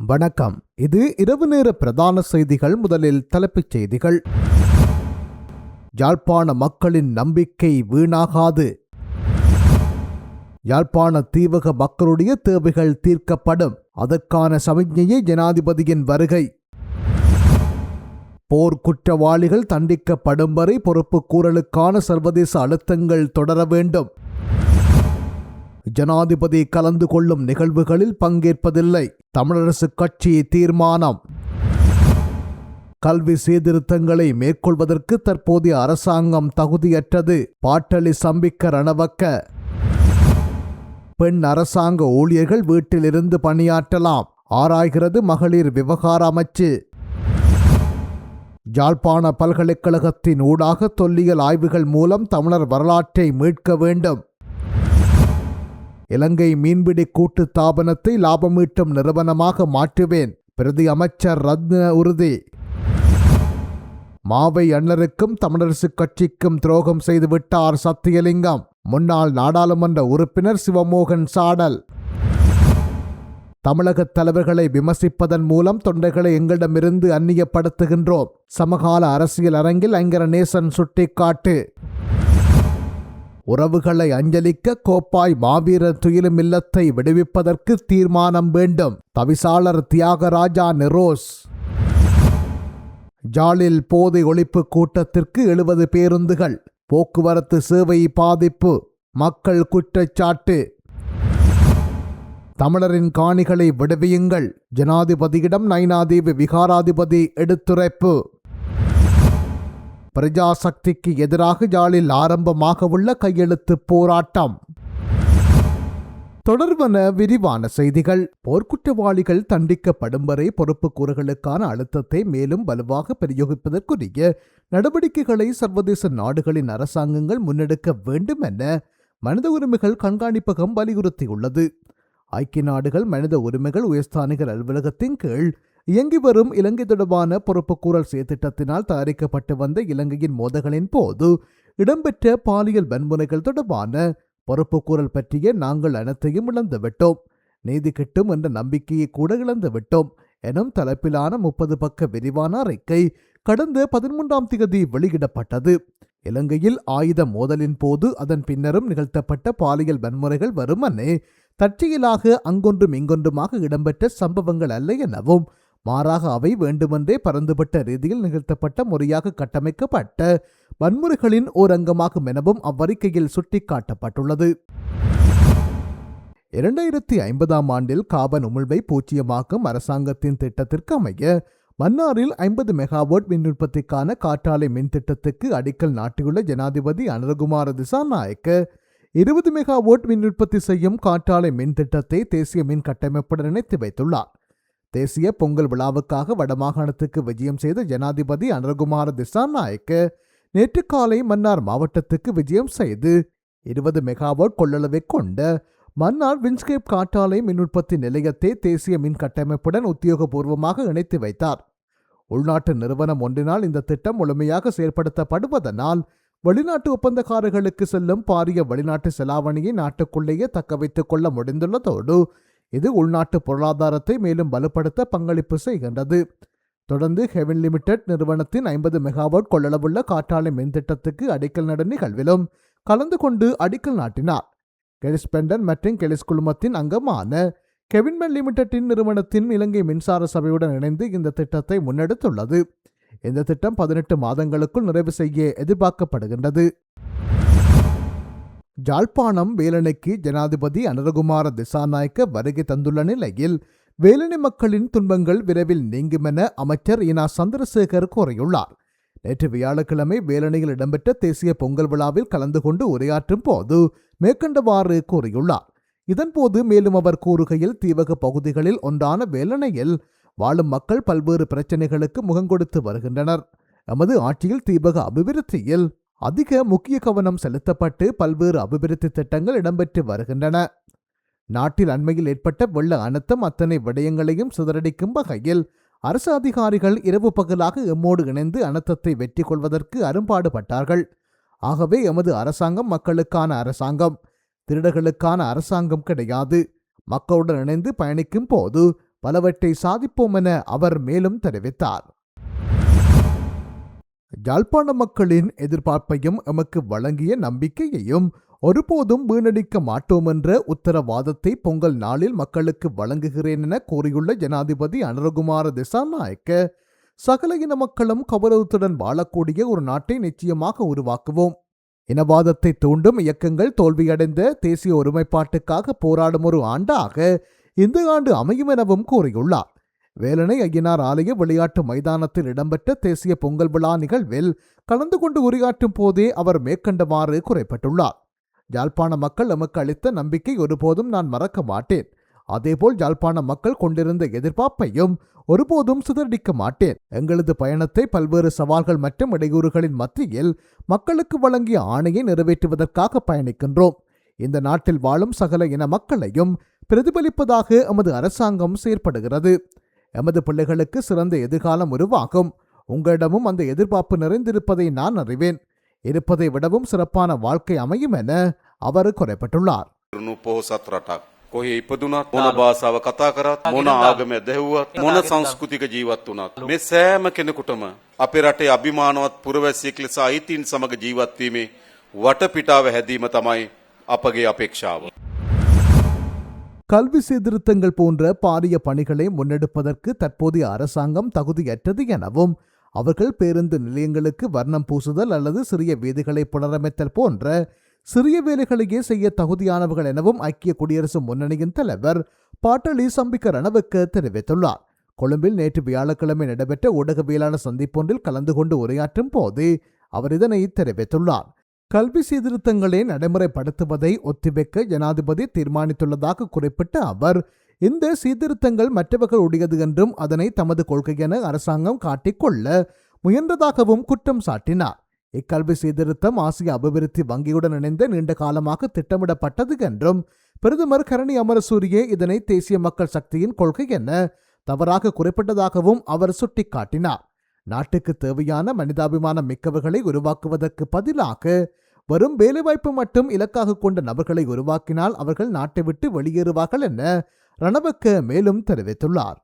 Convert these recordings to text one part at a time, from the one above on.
வணக்கம். இது இரவு நேர பிரதான செய்திகள். முதலில் தலைப்புச் செய்திகள். யாழ்ப்பாண மக்களின் நம்பிக்கை வீணாகாது. யாழ்ப்பாண தீவக மக்களுடைய தேவைகள் தீர்க்கப்படும். அதற்கான சமிக்ஞையை ஜனாதிபதியின் வருகை. போர் குற்றவாளிகள் தண்டிக்கப்படும் வரை பொறுப்பு கூறலுக்கான சர்வதேச அழுத்தங்கள் தொடர வேண்டும். ஜனாதிபதி கலந்து கொள்ளும் நிகழ்வுகளில் பங்கேற்பதில்லை. தமிழரசு கட்சி தீர்மானம். கல்வி சீர்திருத்தங்களை மேற்கொள்வதற்கு தற்போதைய அரசாங்கம் தகுதியற்றது. பாட்டலி சம்பிக்க ரணவக்க. பெண் அரசாங்க ஊழியர்கள் வீட்டிலிருந்து பணியாற்றலாம், ஆராய்கிறது மகளிர் விவகார அமைச்சு. யாழ்ப்பாண பல்கலைக்கழகத்தின் ஊடாக தொல்லியல் ஆய்வுகள் மூலம் தமிழர் வரலாற்றை மீட்க வேண்டும். இலங்கை மீன்பிடி கூட்டு தாபனத்தை லாபமீட்டும் நிறுவனமாக மாற்றுவேன், பிரதி அமைச்சர் ரத்ன உறுதி. மாவை அண்ணருக்கும் தமிழரசு கட்சிக்கும் துரோகம் செய்துவிட்டார் சத்தியலிங்கம். முன்னாள் நாடாளுமன்ற உறுப்பினர் சிவமோகன் சாடல். தமிழக தலைவர்களை விமர்சிப்பதன் மூலம் தொண்டைகளை எங்களிடமிருந்து அந்நியப்படுத்துகின்றோம். சமகால அரசியல் அரங்கில் ஐங்கரநேசன் சுட்டிக்காட்டு. உறவுகளை அஞ்சலிக்க கோப்பாய் மாவீரர் துயிலும் இல்லத்தை விடுவிப்பதற்கு தீர்மானம் வேண்டும். தவிசாளர் தியாகராஜா நிரோஸ். ஜாலில் போதை ஒழிப்பு கூட்டத்திற்கு 70 பேருந்துகள். போக்குவரத்து சேவை பாதிப்பு. மக்கள் குற்றச்சாட்டு. தமிழரின் காணிகளை விடுவியுங்கள், ஜனாதிபதியிடம் நைனாதீவு விகாராதிபதி எடுத்துரைப்பு. பிரஜாசக்திக்கு எதிராக ஜாலில் ஆரம்பமாக உள்ள கையெழுத்து போராட்டம். தொடர்பான விரிவான செய்திகள். போர்க்குற்றவாளிகள் தண்டிக்கப்படும் வரை பொறுப்பு கூறுகளுக்கான அழுத்தத்தை மேலும் வலுவாக பிரயோகிப்பதற்குரிய நடவடிக்கைகளை சர்வதேச நாடுகளின் அரசாங்கங்கள் முன்னெடுக்க வேண்டும் என மனித உரிமைகள் கண்காணிப்பகம் வலியுறுத்தியுள்ளது. ஐக்கிய நாடுகள் மனித உரிமைகள் உயர்ஸ்தானிகர் அலுவலகத்தின் கீழ் இயங்கி வரும் இலங்கை தொடர்பான பொறுப்புக்கூறல் செயற்திட்டத்தினால் தயாரிக்கப்பட்டு வந்த இலங்கையின் மோதல்களின் போது இடம்பெற்ற பாலியல் வன்முறைகள் தொடர்பான பொறுப்புக்கூறல் பற்றிய நாங்கள் அனைத்தையும் இழந்துவிட்டோம், நீதி கிட்டும் என்ற நம்பிக்கையை கூட இழந்துவிட்டோம் எனும் தலைப்பிலான 30 பக்க விரிவான அறிக்கை கடந்த 13ஆம் தேதி வெளியிடப்பட்டது. இலங்கையில் ஆயுத மோதலின் போது அதன் பின்னரும் நிகழ்த்தப்பட்ட பாலியல் வன்முறைகள் வெறுமனே தற்செயலாக அங்கொன்றும் இங்கொன்றுமாக இடம்பெற்ற சம்பவங்கள் அல்ல எனவும், மாறாக அவை வேண்டுமென்றே பரந்துபட்ட ரீதியில் நிகழ்த்தப்பட்ட முறையாக கட்டமைக்கப்பட்ட வன்முறைகளின் ஓர் அங்கமாகும் எனவும் அவ்வறிக்கையில் சுட்டிக்காட்டப்பட்டுள்ளது. 2050ஆம் ஆண்டில் காபன் உமிழ்வை பூச்சியமாக்கும் அரசாங்கத்தின் திட்டத்திற்கு அமைய மன்னாரில் 50 மெகாவாட் மின் உற்பத்திக்கான காற்றாலை மின் திட்டத்துக்கு அடிக்கல் நாட்டியுள்ள ஜனாதிபதி அனுரகுமார திசாநாயக்க 20 மெகாவாட் மின் உற்பத்தி செய்யும் காற்றாலை மின் திட்டத்தை தேசிய மின் கட்டமைப்புடன் இணைத்து வைத்துள்ளார். தேசிய பொங்கல் விழாவுக்காக வடமாகாணத்துக்கு விஜயம் செய்த ஜனாதிபதி அனுரகுமார திசாநாயக்க நேற்று காலை மன்னார் மாவட்டத்துக்கு விஜயம் செய்து 20 மெகாவாட் கொள்ளளவை கொண்ட மன்னார் வின்ஸ்கேப் காற்றாலை மின் உற்பத்தி நிலையத்தை தேசிய மின் கட்டமைப்புடன் உத்தியோகபூர்வமாக இணைத்து வைத்தார். உள்நாட்டு நிறுவனம் ஒன்றினால் இந்த திட்டம் முழுமையாக செயல்படுத்தப்படுவதனால் வெளிநாட்டு ஒப்பந்தக்காரர்களுக்கு செல்லும் பாரிய வெளிநாட்டு செலாவணியை நாட்டுக்குள்ளேயே தக்க வைத்துக் கொள்ள முடிந்துள்ளதோடு இது உள்நாட்டு பொருளாதாரத்தை மேலும் வலுப்படுத்த பங்களிப்பு செய்கின்றது. தொடர்ந்து ஹெவன் லிமிடெட் நிறுவனத்தின் 50 மெகாவாட் கொள்ளளவுள்ள காற்றாலை மின் திட்டத்துக்கு அடிக்கல் நடும் நிகழ்விலும் கலந்து கொண்டு அடிக்கல் நாட்டினார். கெலிஸ்பெண்டன் மற்றும் கெலிஸ் குழுமத்தின் அங்கமான கெவின்மென் லிமிடெட்டின் நிறுவனத்தின் இலங்கை மின்சார சபையுடன் இணைந்து இந்த திட்டத்தை முன்னெடுத்துள்ளது. இந்த திட்டம் 18 மாதங்களுக்குள் நிறைவு செய்ய எதிர்பார்க்கப்படுகின்றது. யாழ்ப்பாணம் வேலணைக்கு ஜனாதிபதி அனுரகுமார திசாநாயக்க வருகை தந்துள்ள நிலையில் வேலணை மக்களின் துன்பங்கள் விரைவில் நீங்கும் என அமைச்சர் இனா சந்திரசேகர் கூறியுள்ளார். நேற்று வியாழக்கிழமை வேலணையில் இடம்பெற்ற தேசிய பொங்கல் விழாவில் கலந்து கொண்டு உரையாற்றும் போது மேற்கண்டவாறு கூறியுள்ளார். இதன்போது மேலும் அவர் கூறுகையில், தீவக பகுதிகளில் ஒன்றான வேலணையில் வாழும் மக்கள் பல்வேறு பிரச்சனைகளுக்கு முகங்கொடுத்து வருகின்றனர். எமது ஆட்சியில் தீவக அபிவிருத்தியில் அதிக முக்கிய கவனம் செலுத்தப்பட்டு பல்வேறு அபிவிருத்தி திட்டங்கள் இடம்பெற்று வருகின்றன. நாட்டில் அண்மையில் ஏற்பட்ட வெள்ள அனர்த்தம் அத்தனை விடயங்களையும் சிதறடிக்கும் வகையில் அரசு அதிகாரிகள் இரவு பகலாக எம்மோடு இணைந்து அனர்த்தத்தை வெற்றி கொள்வதற்கு அரும்பாடுபட்டார்கள். ஆகவே எமது அரசாங்கம் மக்களுக்கான அரசாங்கம், திருடர்களுக்கான அரசாங்கம் கிடையாது. மக்களுடன் இணைந்து பயணிக்கும் போது பலவற்றை சாதிப்போம் என அவர் மேலும் தெரிவித்தார். யாழ்ப்பாண மக்களின் எதிர்பார்ப்பையும் எமக்கு வழங்கிய நம்பிக்கையையும் ஒருபோதும் வீணடிக்க மாட்டோம் என்ற உத்தரவாதத்தை பொங்கல் நாளில் மக்களுக்கு வழங்குகிறேன் என கூறியுள்ள ஜனாதிபதி அனுரகுமார திசாநாயக்க, சகல இன மக்களும் கௌரவத்துடன் வாழக்கூடிய ஒரு நாட்டை நிச்சயமாக உருவாக்குவோம். இனவாதத்தை தூண்டும் இயக்கங்கள் தோல்வியடைந்த தேசிய ஒருமைப்பாட்டுக்காக போராடும் ஒரு ஆண்டாக இந்த ஆண்டு அமையும் எனவும் கூறியுள்ளார். வேலணை ஐயனார் ஆலய விளையாட்டு மைதானத்தில் இடம்பெற்ற தேசிய பொங்கல் விழா நிகழ்வில் கலந்து கொண்டு உரையாற்றும் போதே அவர் மேற்கண்டவாறு குறைப்பட்டுள்ளார். யாழ்ப்பாண மக்கள் எமக்கு அளித்த நம்பிக்கை ஒருபோதும் நான் மறக்க மாட்டேன். அதேபோல் யாழ்ப்பாண மக்கள் கொண்டிருந்த எதிர்பார்ப்பையும் ஒருபோதும் சிதறடிக்க மாட்டேன். எங்களது பயணத்தை பல்வேறு சவால்கள் மற்றும் இடையூறுகளின் மத்தியில் மக்களுக்கு வழங்கிய ஆணையை நிறைவேற்றுவதற்காக பயணிக்கின்றோம். இந்த நாட்டில் வாழும் சகல இன மக்களையும் பிரதிபலிப்பதாக எமது அரசாங்கம் செயற்படுகிறது. எமது பிள்ளைகளுக்கு சிறந்த எதிர்காலம் உருவாகும். உங்களிடமும் அந்த எதிர்பார்ப்பு நிறைந்திருப்பதை நான் அறிவேன். இருப்பதை விடவும் சிறப்பான வாழ்க்கை அமையும் என அவர் குறைப்பட்டுள்ளார். කොහේ ඉපදුනත් මොන භාෂාව කතා කරත් මොන ආගම ඇදහුවත් මොන සංස්කෘතික ජීවත් වුණත් මේ සෑම කෙනෙකුටම අපේ රටේ අභිමානවත් පුරවැසියෙක් ලෙස අයිතීන් සමග ජීවත් වීමේ වටපිටාව හැදීම තමයි අපගේ අපේක්ෂාව. கல்வி சீர்திருத்தங்கள் போன்ற பாரிய பணிகளை முன்னெடுப்பதற்கு தற்போதைய அரசாங்கம் தகுதியற்றது எனவும் அவர்கள் பேருந்து நிலையங்களுக்கு வர்ணம் பூசுதல் அல்லது சிறிய வீதிகளை புனரமைத்தல் போன்ற சிறிய வேலைகளையே செய்ய தகுதியானவர்கள் எனவும் ஐக்கிய குடியரசு முன்னணியின் தலைவர் பாட்டலி சம்பிக்க ரணவுக்கு தெரிவித்துள்ளார். கொழும்பில் நேற்று வியாழக்கிழமை நடைபெற்ற ஊடகவியலாளர் சந்திப்பொன்றில் கலந்து கொண்டு உரையாற்றும் போது அவர் இதனை தெரிவித்துள்ளார். கல்வி சீர்திருத்தங்களை நடைமுறைப்படுத்துவதை ஒத்திவைக்க ஜனாதிபதி தீர்மானித்துள்ளதாக குறிப்பிட்ட அவர், இந்த சீர்திருத்தங்கள் மற்றவர்களுடையது என்றும் அதனை தமது கொள்கை என அரசாங்கம் காட்டிக்கொள்ள முயன்றதாகவும் குற்றம் சாட்டினார். இக்கல்வி சீர்திருத்தம் ஆசிய அபிவிருத்தி வங்கியுடன் இணைந்த நீண்ட காலமாக திட்டமிடப்பட்டது என்றும் பிரதமர் கரணி அமரசூரியே இதனை தேசிய மக்கள் சக்தியின் கொள்கை என தவறாக குறிப்பிட்டதாகவும் அவர் சுட்டிக்காட்டினார். நாட்டுக்கு தேவையான மனிதாபிமானம் மிக்கவர்களை உருவாக்குவதற்கு பதிலாக வரும் வேலைவாய்ப்பு மட்டும் இலக்காக கொண்ட நபர்களை உருவாக்கினால் அவர்கள் நாட்டை விட்டு வெளியேறுவார்கள் என ரணவக்க மேலும் தெரிவித்துள்ளார்.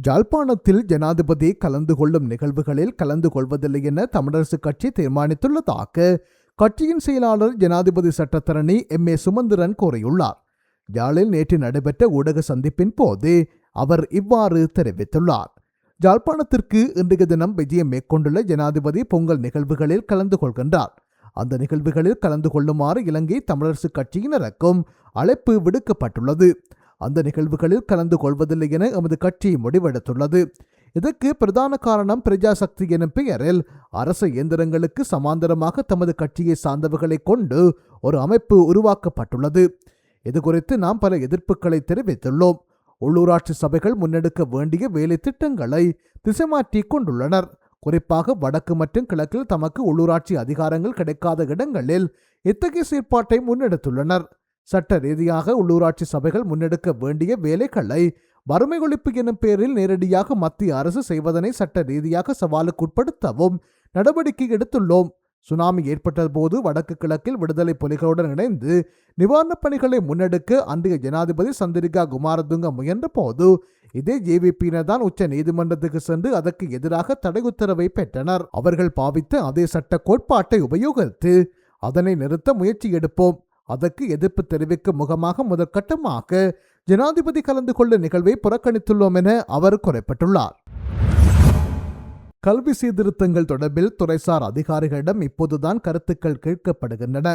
யாழ்ப்பாணத்தில் ஜனாதிபதி கலந்து கொள்ளும் நிகழ்வுகளில் கலந்து கொள்வதில்லை என தமிழரசு கட்சி தீர்மானித்துள்ளதாக கட்சியின் செயலாளர் ஜனாதிபதி சட்டத்தரணி எம்.ஏ. சுமந்திரன் கூறியுள்ளார். யாழில் நேற்று நடைபெற்ற ஊடக சந்திப்பின் போது அவர் இவ்வாறு தெரிவித்துள்ளார். யாழ்ப்பாணத்திற்கு இன்றைய தினம் விஜயம் மேற்கொண்டுள்ள ஜனாதிபதி பொங்கல் நிகழ்வுகளில் கலந்து கொள்கின்றார். அந்த நிகழ்வுகளில் கலந்து கொள்ளுமாறு இலங்கை தமிழரசு கட்சியினருக்கும் அழைப்பு விடுக்கப்பட்டுள்ளது. அந்த நிகழ்வுகளில் கலந்து கொள்வதில்லை என எமது கட்சி முடிவெடுத்துள்ளது. இதற்கு பிரதான காரணம் பிரஜாசக்தி எனும் பெயரில் அரச இயந்திரங்களுக்கு சமாந்தரமாக தமது கட்சியை சார்ந்தவர்களை கொண்டு ஒரு அமைப்பு உருவாக்கப்பட்டுள்ளது. இதுகுறித்து நாம் பல எதிர்ப்புகளை தெரிவித்துள்ளோம். உள்ளூராட்சி சபைகள் முன்னெடுக்க வேண்டிய வேலை திட்டங்களை திசை மாற்றி கொண்டுள்ளனர். குறிப்பாக வடக்கு மற்றும் கிழக்கில் தமக்கு உள்ளூராட்சி அதிகாரங்கள் கிடைக்காத இடங்களில் இத்தகைய செயற்பாட்டை முன்னெடுத்துள்ளனர். சட்ட ரீதியாக உள்ளூராட்சி சபைகள் முன்னெடுக்க வேண்டிய வேலைகளை வறுமை ஒழிப்பு எனும் பெயரில் நேரடியாக மத்திய அரசு செய்வதனை சட்ட ரீதியாக சவாலுக்குட்படுத்தவும் நடவடிக்கை எடுத்துள்ளோம். சுனாமி ஏற்பட்ட போது வடக்கு கிழக்கில் விடுதலை புலிகளுடன் இணைந்து நிவாரணப் பணிகளை முன்னெடுக்க அன்றைய ஜனாதிபதி சந்திரிகா குமாரதுங்க முயன்ற போது இதே ஜேவிபியினர் தான் உச்ச நீதிமன்றத்துக்கு சென்று அதற்கு எதிராக தடை உத்தரவை பெற்றனர். அவர்கள் பாவித்த அதே சட்ட கோட்பாட்டை உபயோகித்து அதனை நிறுத்த முயற்சி எடுப்போம். அதற்கு எதிர்ப்பு தெரிவிக்கும் முகமாக முதற்கட்டமாக ஜனாதிபதி கலந்து கொள்ளும் நிகழ்வை புறக்கணித்துள்ளோம் என அவர் குறிப்பிட்டுள்ளார். கல்வி சீர்திருத்தங்கள் தொடர்பில் துறைசார் அதிகாரிகளிடம் இப்போதுதான் கருத்துக்கள் கேட்கப்படுகின்றன.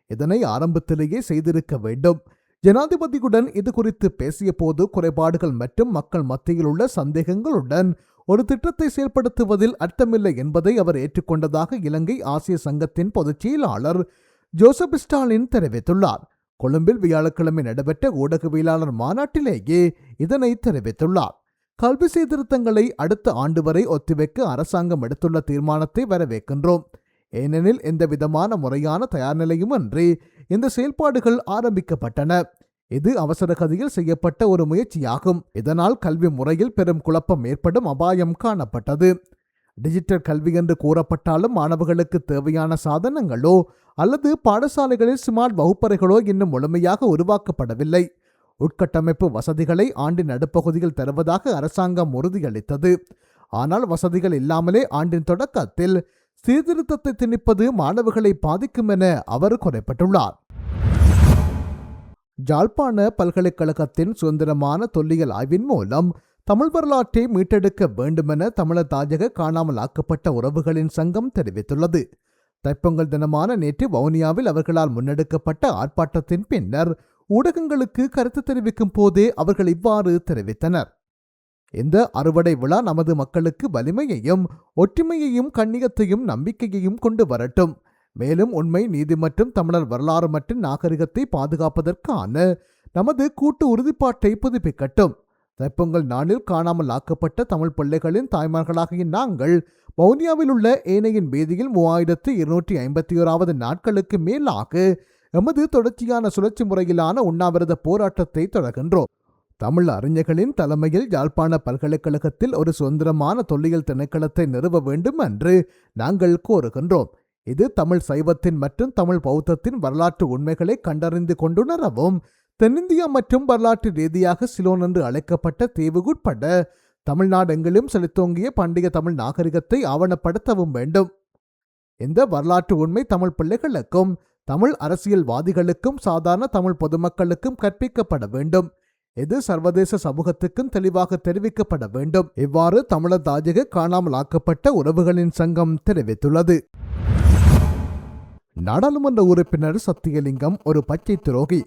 இதனை ஆரம்பத்திலேயே செய்திருக்க வேண்டும். ஜனாதிபதியுடன் இது குறித்து பேசிய போது குறைபாடுகள் மற்றும் மக்கள் மத்தியில் உள்ள சந்தேகங்களுடன் ஒரு திட்டத்தை செயல்படுத்துவதில் அர்த்தமில்லை என்பதை அவர் ஏற்றுக்கொண்டதாக இலங்கை ஆசிய சங்கத்தின் பொதுச் செயலாளர் ஜோசப் ஸ்டாலின் தெரிவித்துள்ளார். கொழும்பில் வியாழக்கிழமை நடைபெற்ற ஊடகவியலாளர் மாநாட்டிலேயே இதனை தெரிவித்துள்ளார். கல்வி சீர்திருத்தங்களை அடுத்த ஆண்டு வரை ஒத்திவைக்க அரசாங்கம் எடுத்துள்ள தீர்மானத்தை வரவேற்கின்றோம். ஏனெனில் எந்தவிதமான முறையான தயார் நிலையுமின்றி இந்த செயல்பாடுகள் ஆரம்பிக்கப்பட்டன. இது அவசர கதியில் செய்யப்பட்ட ஒரு முயற்சியாகும். இதனால் கல்வி முறையில் பெரும் குழப்பம் ஏற்படும் அபாயம் காணப்பட்டது. டிஜிட்டல் கல்வி என்று கூறப்பட்டாலும் மாணவர்களுக்கு தேவையான சாதனங்களோ அல்லது பாடசாலைகளில் ஸ்மார்ட் வகுப்பறைகளோ இன்னும் முழுமையாக உருவாக்கப்படவில்லை. உட்கட்டமைப்பு வசதிகளை ஆண்டின் நடுப்பகுதியில் தருவதாக அரசாங்கம் உறுதியளித்தது. ஆனால் வசதிகள் இல்லாமலே ஆண்டின் தொடக்கத்தில் சீர்திருத்தத்தை திணிப்பது மாணவர்களை பாதிக்கும் என அவர் குறிப்பிட்டுள்ளார். யாழ்ப்பாண பல்கலைக்கழகத்தின் சுதந்திரமான தொல்லியல் ஆய்வின் மூலம் தமிழ் வரலாற்றை மீட்டெடுக்க வேண்டுமென தமிழர் தாயக காணாமல் ஆக்கப்பட்ட உறவுகளின் சங்கம் தெரிவித்துள்ளது. தைப்பொங்கல் தினமான நேற்று வவுனியாவில் அவர்களால் முன்னெடுக்கப்பட்ட ஆர்ப்பாட்டத்தின் பின்னர் ஊடகங்களுக்கு கருத்து தெரிவிக்கும் போதே அவர்கள் இவ்வாறு தெரிவித்தனர். இந்த அறுவடை விழா நமது மக்களுக்கு வலிமையையும் ஒற்றுமையையும் கண்ணியத்தையும் நம்பிக்கையையும் கொண்டு வரட்டும். மேலும் உண்மை, நீதி மற்றும் தமிழர் வரலாறு மற்றும் நாகரிகத்தை பாதுகாப்பதற்கான நமது கூட்டு உறுதிப்பாட்டை புதுப்பிக்கட்டும். தைப்பொங்கல் நாளில் காணாமல் ஆக்கப்பட்ட தமிழ் பிள்ளைகளின் தாய்மார்களாகிய நாங்கள் வவுனியாவில் உள்ள ஏனையின் வீதியில் 3251வது நாட்களுக்கு மேலாக எமது தொடர்ச்சியான சுழற்சி முறையிலான உண்ணாவிரத போராட்டத்தை தொடர்கின்றோம். தமிழ் அறிஞர்களின் தலைமையில் யாழ்ப்பாண பல்கலைக்கழகத்தில் ஒரு சுதந்திரமான தொல்லியல் திணைக்களத்தை நிறுவ வேண்டும் என்று நாங்கள் கோருகின்றோம். இது தமிழ் சைவத்தின் மற்றும் தமிழ் பௌத்தத்தின் வரலாற்று உண்மைகளை கண்டறிந்து கொண்டுணரவும், தென்னிந்தியா மற்றும் வரலாற்று ரீதியாக சிலோன் என்று அழைக்கப்பட்ட தீவுக்குட்பட்ட தமிழ்நாடெங்கிலும் செலுத்தோங்கிய பண்டைய தமிழ் நாகரிகத்தை ஆவணப்படுத்தவும் வேண்டும். இந்த வரலாற்று உண்மை தமிழ் பிள்ளைகளுக்கும் தமிழ் அரசியல்வாதிகளுக்கும் சாதாரண தமிழ் பொதுமக்களுக்கும் கற்பிக்கப்பட வேண்டும். இது சர்வதேச சமூகத்துக்கும் தெளிவாக தெரிவிக்கப்பட வேண்டும். இவ்வாறு தமிழர் தாயக காணாமல் ஆக்கப்பட்ட உறவுகளின் சங்கம் தெரிவித்துள்ளது. நாடாளுமன்ற உறுப்பினர் சத்தியலிங்கம் ஒரு பச்சை துரோகி.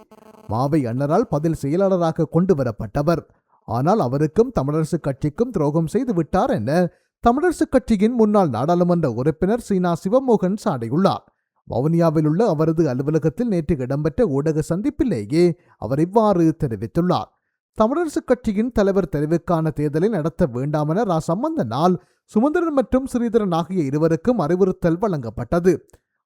மாவை அண்ணரால் பதில் செயலாளராக கொண்டு வரப்பட்டவர். ஆனால் அவருக்கும் தமிழரசு கட்சிக்கும் துரோகம் செய்து விட்டார் என தமிழரசு கட்சியின் முன்னாள் நாடாளுமன்ற உறுப்பினர் சீனா சிவமோகன் சாடியுள்ளார். வவுனியாவில் உள்ள அவரது அலுவலகத்தில் நேற்று இடம்பெற்ற ஊடக சந்திப்பிலேயே அவர் இவ்வாறு தெரிவித்துள்ளார். தமிழரசு கட்சியின் தலைவர் தெரிவுக்கான தேர்தலை நடத்த வேண்டாமென ரா சம்பந்தனால் சுமந்திரன் மற்றும் ஸ்ரீதரன் ஆகிய இருவருக்கும் அறிவுறுத்தல் வழங்கப்பட்டது.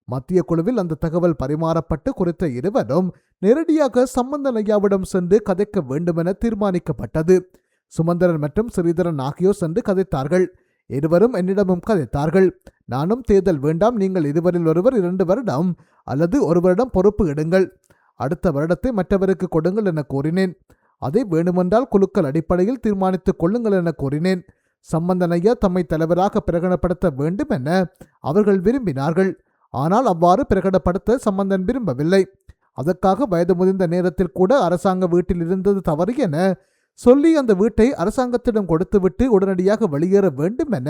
மத்திய குழுவில் அந்த தகவல் பரிமாறப்பட்டு குறித்த இருவரும் நேரடியாக சம்பந்தன் ஐயாவிடம் சென்று கதைக்க வேண்டுமென தீர்மானிக்கப்பட்டது. சுமந்திரன் மற்றும் ஸ்ரீதரன் ஆகியோர் சென்று கதைத்தார்கள். இருவரும் என்னிடமும் கதைத்தார்கள். நானும் தேர்தல் வேண்டாம், நீங்கள் இருவரில் ஒருவர் 2 வருடம் அல்லது 1 வருடம் பொறுப்பு எடுங்கள், அடுத்த வருடத்தை மற்றவருக்கு கொடுங்கள் என கூறினேன். அதை வேண்டுமென்றால் குழுக்கள் அடிப்படையில் தீர்மானித்துக் கொள்ளுங்கள் என கூறினேன். சம்பந்தன் ஐயா தம்மை தலைவராக பிரகடனப்படுத்த வேண்டும் என அவர்கள் விரும்பினார்கள். ஆனால் அவ்வாறு பிரகடனப்படுத்த சம்பந்தன் விரும்பவில்லை. அதற்காக வயது முதிர்ந்த நேரத்தில் கூட அரசாங்க வீட்டில் இருந்தது தவறு என சொல்லி அந்த வீட்டை அரசாங்கத்திடம் கொடுத்துவிட்டு உடனடியாக வெளியேற வேண்டும் என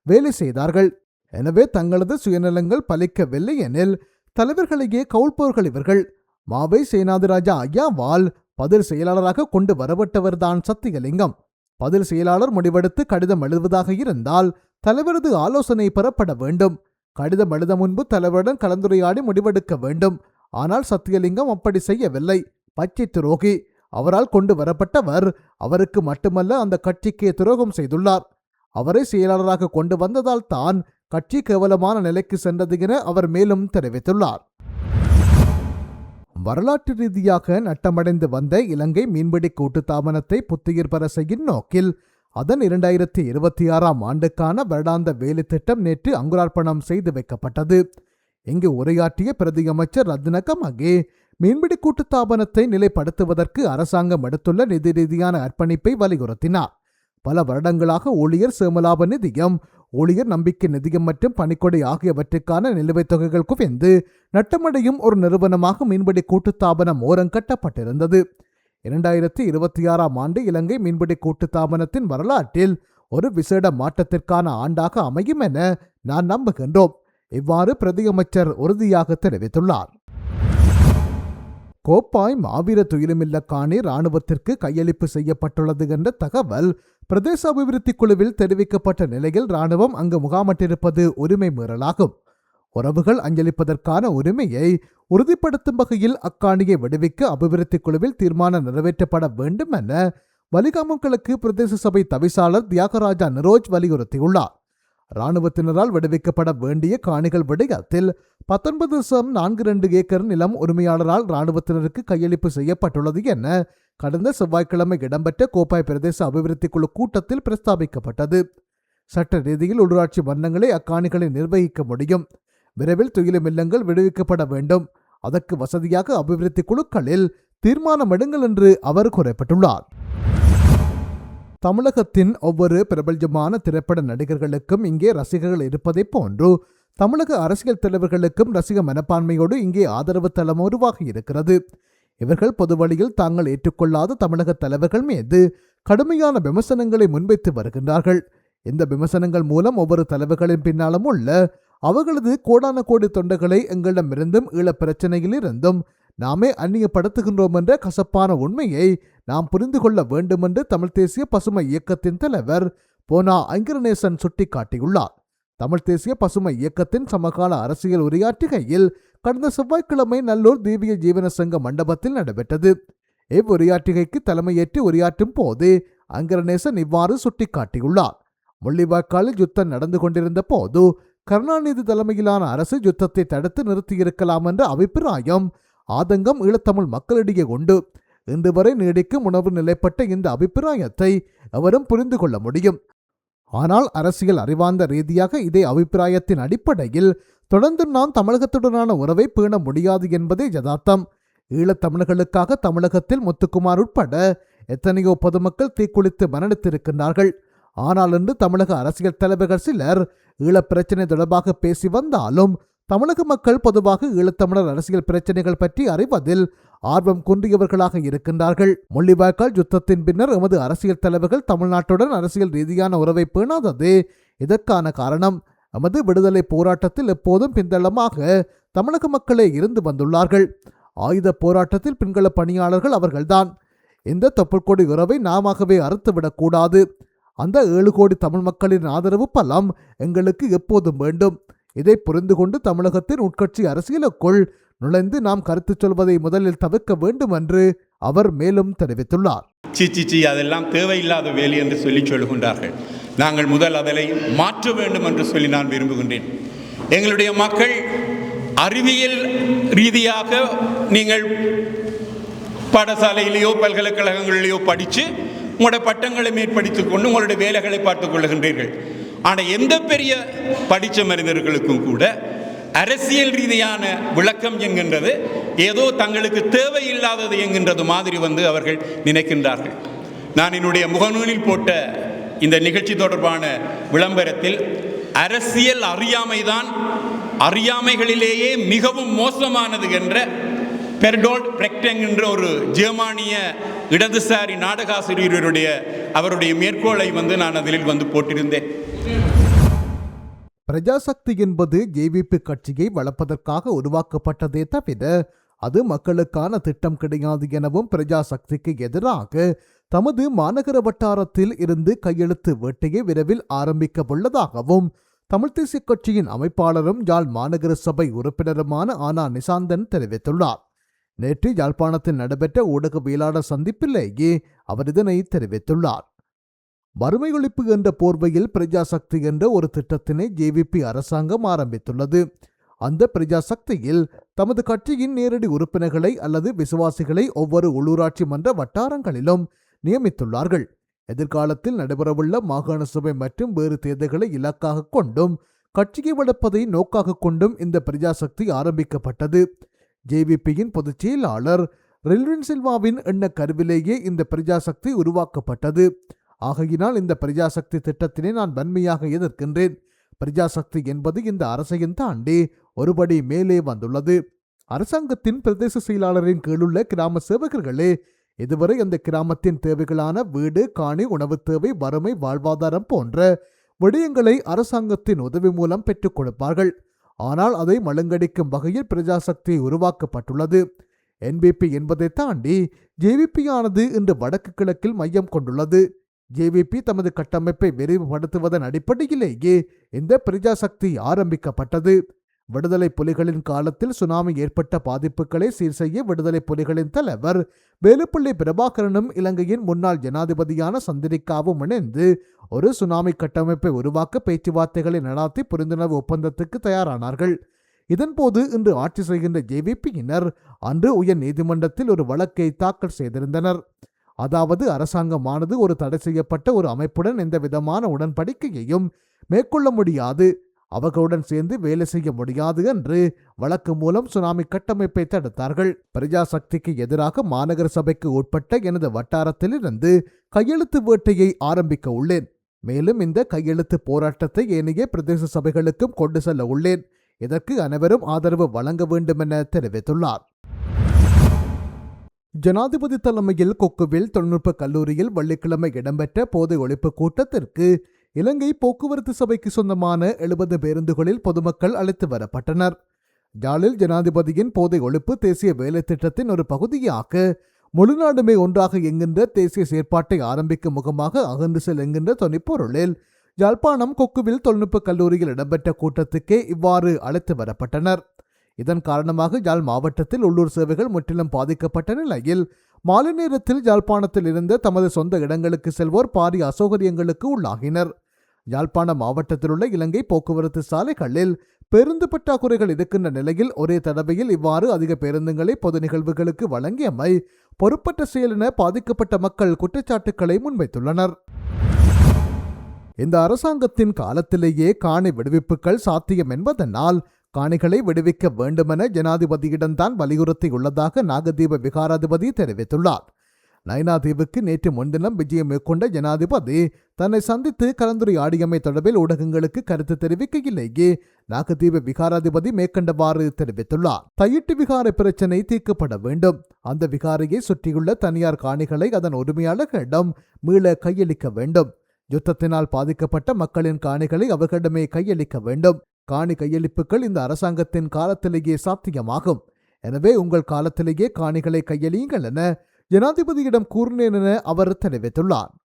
வேலை செய்தார்கள். எனவே தங்களது சுயநலங்கள் பலிக்கவில்லை எனில் தலைவர்களையே கவுழ்ப்பவர்கள் இவர்கள். மாவை சேனாதிராஜா ஐயாவால் பதில் செயலாளராக கொண்டு வரப்பட்டவர்தான் சத்தியலிங்கம். பதில் செயலாளர் முடிவெடுத்து கடிதம் எழுதுவதாக இருந்தால் தலைவரது ஆலோசனை பெறப்பட வேண்டும். கடிதம் எழுத முன்பு தலைவருடன் கலந்துரையாடி முடிவெடுக்க வேண்டும். ஆனால் சத்தியலிங்கம் அப்படி செய்யவில்லை. பச்சை துரோகி. அவரால் கொண்டு வரப்பட்டவர் அவருக்கு மட்டுமல்ல அந்த கட்சிக்கே துரோகம் செய்துள்ளார். அவரை செயலாளராக கொண்டு வந்ததால் தான் கட்சி கேவலமான நிலைக்கு சென்றது என அவர் மேலும் தெரிவித்துள்ளார். வரலாற்று ரீதியாக நட்டமடைந்து வந்த இலங்கை மீன்பிடி கூட்டுத்தாபனத்தை புத்துயிர் பெற செய்யும் நோக்கில் அதன் 2026ஆம் ஆண்டுக்கான வருடாந்த வேலை திட்டம் நேற்று அங்குரார்ப்பணம் செய்து வைக்கப்பட்டது. இங்கு உரையாற்றிய பிரதியமைச்சர் ரத்ன கமகே மீன்பிடி கூட்டுத்தாபனத்தை நிலைப்படுத்துவதற்கு அரசாங்கம் எடுத்துள்ள நிதி ரீதியான அர்ப்பணிப்பை வலியுறுத்தினார். பல வருடங்களாக ஊழியர் சேமலாப நிதியம், ஊழியர் நம்பிக்கை நிதியம் மற்றும் பணிக்கொடை ஆகியவற்றுக்கான நிலுவைத் தொகைகள் குவிந்து நட்டமடையும் ஒரு நிறுவனமாக மீன்பிடி கூட்டுத்தாபனம் ஓரங்கட்டப்பட்டிருந்தது. 2026ஆம் ஆண்டு இலங்கை மீன்பிடி கூட்டுத்தாபனத்தின் வரலாற்றில் ஒரு விசேட மாற்றத்திற்கான ஆண்டாக அமையும் என நான் நம்புகின்றோம். இவ்வாறு பிரதியமைச்சர் உறுதியாக தெரிவித்துள்ளார். கோப்பாய் மாவீர துயிலுமில்ல காணி இராணுவத்திற்கு கையளிப்பு செய்யப்பட்டுள்ளது என்ற தகவல் பிரதேச அபிவிருத்தி குழுவில் தெரிவிக்கப்பட்ட நிலையில் இராணுவம் அங்கு முகாமிட்டிருப்பது உரிமை மீறலாகும். உறவுகள் அஞ்சலிப்பதற்கான உரிமையை உறுதிப்படுத்தும் வகையில் அக்காணியை விடுவிக்க அபிவிருத்தி குழுவில் தீர்மானம் நிறைவேற்றப்பட வேண்டும் என வலிகாமம் கிழக்கு பிரதேச சபை தவிசாளர் தியாகராஜா நிரோஜ் வலியுறுத்தியுள்ளார். இராணுவத்தினரால் விடுவிக்கப்பட வேண்டிய காணிகள் விடயத்தில் 19.42 ஏக்கர் நிலம் உரிமையாளரால் இராணுவத்தினருக்கு கையளிப்பு செய்யப்பட்டுள்ளது என கடந்த செவ்வாய்க்கிழமை இடம்பெற்ற கோப்பாய் பிரதேச அபிவிருத்தி குழு கூட்டத்தில் பிரஸ்தாபிக்கப்பட்டது. சட்ட ரீதியில் உள்ளூராட்சி மன்றங்களை அக்காணிகளை நிர்வகிக்க முடியும். விரைவில் துயிலும் இல்லங்கள் விடுவிக்கப்பட வேண்டும். அதற்கு வசதியாக அபிவிருத்தி குழுக்களில் தீர்மானம் எடுங்கள் என்று அவர் குறிப்பிட்டுள்ளார். தமிழகத்தின் ஒவ்வொரு பிரபலமான திரைப்பட நடிகர்களுக்கும் இங்கே ரசிகர்கள் இருப்பதைப் போன்று தமிழக அரசியல் தலைவர்களுக்கும் ரசிக மனப்பான்மையோடு இங்கே ஆதரவு தளம் உருவாகி இருக்கிறது. இவர்கள் பொது வழியில் தாங்கள் ஏற்றுக்கொள்ளாத தமிழக தலைவர்கள் மீது கடுமையான விமர்சனங்களை முன்வைத்து வருகின்றார்கள். இந்த விமர்சனங்கள் மூலம் ஒவ்வொரு தலைவர்களின் பின்னாலும் உள்ள அவர்களது கோடான கோடி தொண்டர்களை எங்களிடமிருந்தும் ஈழப் பிரச்சனையிலிருந்தும் நாமே அந்நியப்படுத்துகின்றோம் என்ற கசப்பான உண்மையை நாம் புரிந்து கொள்ள வேண்டும் என்று தமிழ் தேசிய பசுமை இயக்கத்தின் தலைவர் போனா ஐங்கரநேசன் சுட்டிக்காட்டியுள்ளார். தமிழ் தேசிய பசுமை இயக்கத்தின் சமகால அரசியல் உரையாற்றுகையில் கடந்த செவ்வாய்க்கிழமை நல்லூர் தீவிய ஜீவன சங்க மண்டபத்தில் நடைபெற்றது. இவ்வுரையாற்றுகைக்கு தலைமையேற்று உரையாற்றும் போது ஐங்கரநேசன் இவ்வாறு சுட்டிக்காட்டியுள்ளார். முள்ளிவாய்க்காலில் யுத்தம் நடந்து கொண்டிருந்த போது கருணாநிதி தலைமையிலான அரசு யுத்தத்தை தடுத்து நிறுத்தியிருக்கலாம் என்ற அபிப்பிராயம் ஆதங்கம் ஈழத்தமிழ் மக்களிடையே உண்டு. இன்று வரை நீடிக்கும் உணர்வு நிலைப்பட்ட இந்த அபிப்பிராயத்தை எவரும் புரிந்து கொள்ள முடியும். ஆனால் அரசியல் அறிவார்ந்த ரீதியாக இதே அபிப்பிராயத்தின் அடிப்படையில் தொடர்ந்து நாம் தமிழகத்துடனான உறவை பேண முடியாது என்பதே யதார்த்தம். ஈழத்தமிழர்களுக்காக தமிழகத்தில் முத்துக்குமார் உட்பட எத்தனையோ பொதுமக்கள் தீக்குளித்து மரணித்திருக்கின்றார்கள். ஆனால் இன்று தமிழக அரசியல் தலைவர்கள் சிலர் ஈழப் பிரச்சினை தொடர்பாக பேசி வந்தாலும் தமிழக மக்கள் பொதுவாக ஈழத்தமிழர் அரசியல் பிரச்சனைகள் பற்றி அறிவதில் ஆர்வம் குன்றியவர்களாக இருக்கின்றார்கள். முள்ளிவாய்க்கால் யுத்தத்தின் பின்னர் எமது அரசியல் தலைவர்கள் தமிழ்நாட்டுடன் அரசியல் ரீதியான உறவை பேணாததே இதற்கான காரணம். எமது விடுதலை போராட்டத்தில் எப்போதும் பின்தளமாக தமிழக மக்களே இருந்து வந்துள்ளார்கள். ஆயுத போராட்டத்தில் பின்கள பணியாளர்கள் அவர்கள்தான். இந்த தொப்புள்கொடி உறவை நாமவே அறுத்துவிடக்கூடாது. அந்த 7 கோடி தமிழ் மக்களின் ஆதரவு பலம் எங்களுக்கு எப்போதும் வேண்டும். இதை புரிந்து கொண்டு தமிழகத்தின் உட்கட்சி அரசியலுக்குள் நுழைந்து நாம் கருத்து சொல்வதை முதலில் தவிர்க்க வேண்டும் என்று அவர் மேலும் தெரிவித்துள்ளார். சி அதெல்லாம் தேவையில்லாத வேலை என்று சொல்லுகின்றார்கள். நாங்கள் முதல் அதனை மாற்ற வேண்டும் என்று சொல்லி நான் விரும்புகின்றேன். எங்களுடைய மக்கள் அறிவியல் ரீதியாக நீங்கள் பாடசாலையிலேயோ பல்கலைக்கழகங்களிலேயோ படித்து உங்களுடைய பட்டங்களை மேற்படித்துக் கொண்டு உங்களுடைய வேலைகளை பார்த்துக் கொள்ளுகின்றீர்கள். ஆனால் எந்த பெரிய படித்த மனிதர்களுக்கும் கூட அரசியல் ரீதியான விளக்கம் என்கின்றது ஏதோ தங்களுக்கு தேவையில்லாதது என்கின்றது மாதிரி அவர்கள் நினைக்கின்றார்கள். நான் என்னுடைய முகநூலில் போட்ட இந்த நிகழ்ச்சி தொடர்பான விளம்பரத்தில் அரசியல் அறியாமைதான் அறியாமைகளிலேயே மிகவும் மோசமானது என்ற பெர்டோல்ட் பிரெக்ட் என்கின்ற ஒரு ஜெர்மானிய இடதுசாரி நாடகாசிரியருடைய அவருடைய மேற்கோளை நான் அதில் போட்டிருந்தேன். பிரஜாசக்தி என்பது ஜேவிபி கட்சியை வளர்ப்பதற்காக உருவாக்கப்பட்டதே தவிர அது மக்களுக்கான திட்டம் கிடையாது எனவும் பிரஜாசக்திக்கு எதிராக தமது மாநகர வட்டாரத்தில் இருந்து கையெழுத்து வேட்டையை விரைவில் ஆரம்பிக்க உள்ளதாகவும் தமிழ் தேசிய கட்சியின் அமைப்பாளரும் யாழ் மாநகர சபை உறுப்பினருமான ஆனா நிசாந்தன் தெரிவித்துள்ளார். நேற்று யாழ்ப்பாணத்தில் நடைபெற்ற ஊடகவியலாளர் சந்திப்பிலேயே அவர் இதனை தெரிவித்துள்ளார். வறுமை ஒழிப்பு என்ற போர்வையில் பிரஜாசக்தி என்ற ஒரு திட்டத்தினை ஜேவிபி அரசாங்கம் ஆரம்பித்துள்ளது. அந்த பிரஜாசக்தியில் தமது கட்சியின் நேரடி உறுப்பினர்களை அல்லது விசுவாசிகளை ஒவ்வொரு உள்ளூராட்சி மன்ற வட்டாரங்களிலும் நியமித்துள்ளார்கள். எதிர்காலத்தில் நடைபெறவுள்ள மாகாண சபை மற்றும் வேறு தேர்தல்களை இலக்காக கொண்டும் கட்சியை வளர்ப்பதை நோக்காக கொண்டும் இந்த பிரஜாசக்தி ஆரம்பிக்கப்பட்டது. ஜேவிபியின் பொதுச் செயலாளர் ரில்வின் சில்வாவின் எண்ண கருவிலேயே இந்த பிரஜாசக்தி உருவாக்கப்பட்டது. ஆகையினால் இந்த பிரஜாசக்தி திட்டத்தினை நான் வன்மையாக எதிர்க்கின்றேன். பிரஜாசக்தி என்பது இந்த அரசையும் தாண்டி ஒருபடி மேலே வந்துள்ளது. அரசாங்கத்தின் பிரதேச செயலாளரின் கீழுள்ள கிராம சேவகர்களே இதுவரை அந்த கிராமத்தின் தேவைகளான வீடு, காணி, உணவு தேவை, வறுமை, வாழ்வாதாரம் போன்ற விடயங்களை அரசாங்கத்தின் உதவி மூலம் பெற்றுக் கொடுப்பார்கள். ஆனால் அதை மழுங்கடிக்கும் வகையில் பிரஜாசக்தி உருவாக்கப்பட்டுள்ளது. என்பிபி என்பதை தாண்டி ஜேவிபியானது இன்று வடக்கு கிழக்கில் மையம் கொண்டுள்ளது. ஜேவிபி தமது கட்டமைப்பை விரிவுபடுத்துவதன் அடிப்படையிலேயே இந்த பிரஜாசக்தி ஆரம்பிக்கப்பட்டது. விடுதலை புலிகளின் காலத்தில் சுனாமி ஏற்பட்ட பாதிப்புகளை சீர் செய்ய விடுதலை புலிகளின் தலைவர் வேலுப்பிள்ளை பிரபாகரனும் இலங்கையின் முன்னாள் ஜனாதிபதியான சந்திரிகாவும் இணைந்து ஒரு சுனாமி கட்டமைப்பை உருவாக்க பேச்சுவார்த்தைகளை நடாத்தி புரிந்துணர்வு ஒப்பந்தத்துக்கு தயாரானார்கள். இதன்போது இன்று ஆட்சி செய்கின்ற ஜேவிபியினர் அன்று உயர் நீதிமன்றத்தில் ஒரு வழக்கை தாக்கல் செய்திருந்தனர். அதாவது அரசாங்கமானது ஒரு தடை செய்யப்பட்ட ஒரு அமைப்புடன் எந்த விதமான உடன்படிக்கையையும் மேற்கொள்ள முடியாது, அவர்களுடன் சேர்ந்து வேலை செய்ய முடியாது என்று வழக்கு மூலம் சுனாமி கட்டமைப்பை தடுத்தார்கள். பிரஜாசக்திக்கு எதிராக மாநகர சபைக்கு உட்பட்ட எனது வட்டாரத்திலிருந்து கையெழுத்து வேட்டையை ஆரம்பிக்க உள்ளேன். மேலும் இந்த கையெழுத்து போராட்டத்தை ஏனைய பிரதேச சபைகளுக்கும் கொண்டு செல்ல உள்ளேன். இதற்கு அனைவரும் ஆதரவு வழங்க வேண்டும் என தெரிவித்துள்ளார். ஜனாதிபதி தலைமையில் கொக்குவில் தொழில்நுட்ப கல்லூரியில் வெள்ளிக்கிழமை இடம்பெற்ற போதை ஒழிப்பு கூட்டத்திற்கு இலங்கை போக்குவரத்து சபைக்கு சொந்தமான 70 பேருந்துகளில் பொதுமக்கள் அழைத்து வரப்பட்டனர். யாழில் ஜனாதிபதியின் போதை ஒழிப்பு தேசிய வேலை திட்டத்தின் ஒரு பகுதியாக முழுநாடுமே ஒன்றாக என்கின்ற தேசிய செயற்பாட்டை ஆரம்பிக்கும் முகமாக அகன்று செல் என்கின்ற தொனிப்பொருளில் யாழ்ப்பாணம் கொக்குவில் தொழில்நுட்ப கல்லூரியில் இடம்பெற்ற கூட்டத்துக்கே இவ்வாறு அழைத்து வரப்பட்டனர். இதன் காரணமாக யாழ் மாவட்டத்தில் உள்ளூர் சேவைகள் முற்றிலும் பாதிக்கப்பட்ட நிலையில் மாலை நேரத்தில் யாழ்ப்பாணத்தில் இருந்த தமது சொந்த இடங்களுக்கு செல்வோர் பாரிய அசௌகரியங்களுக்கு உள்ளாகினர். யாழ்ப்பாண மாவட்டத்தில் உள்ள இலங்கை போக்குவரத்து சாலைகளில் பேருந்து பற்றாக்குறைகள் இருக்கின்ற நிலையில் ஒரே தடவையில் இவ்வாறு அதிக பேருந்துகளை பொது நிகழ்வுகளுக்கு வழங்கியமை பொறுப்பற்ற செயல் என பாதிக்கப்பட்ட மக்கள் குற்றச்சாட்டுக்களை முன்வைத்துள்ளனர். இந்த அரசாங்கத்தின் காலத்திலேயே காணி விடுவிப்புகள் சாத்தியம் என்பதனால் காணிகளை விடுவிக்க வேண்டுமென ஜனாதிபதியிடம்தான் வலியுறுத்தியுள்ளதாக நாகதீப விகாராதிபதி தெரிவித்துள்ளார். நைனாதீவுக்கு நேற்று முன்தினம் விஜயம் மேற்கொண்ட ஜனாதிபதி தன்னை சந்தித்து கலந்துரையாடியமை தொடர்பில் ஊடகங்களுக்கு கருத்து தெரிவிக்கையிலேயே நாகதீப விகாராதிபதி மேற்கண்டவாறு தெரிவித்துள்ளார். தையிட்டு விகார பிரச்சினை தீர்க்கப்பட வேண்டும். அந்த விகாரையை சுற்றியுள்ள தனியார் காணிகளை அதன் உரிமையாளர்களிடம் மீள கையளிக்க வேண்டும். யுத்தத்தினால் பாதிக்கப்பட்ட மக்களின் காணிகளை அவர்களிடமே கையளிக்க வேண்டும். காணி கையளிப்புகள் இந்த அரசாங்கத்தின் காலத்திலேயே சாத்தியமாகும். எனவே உங்கள் காலத்திலேயே காணிகளை கையளியுங்கள் என ஜனாதிபதியிடம் கூறினேன் என அவர் தெரிவித்துள்ளார்.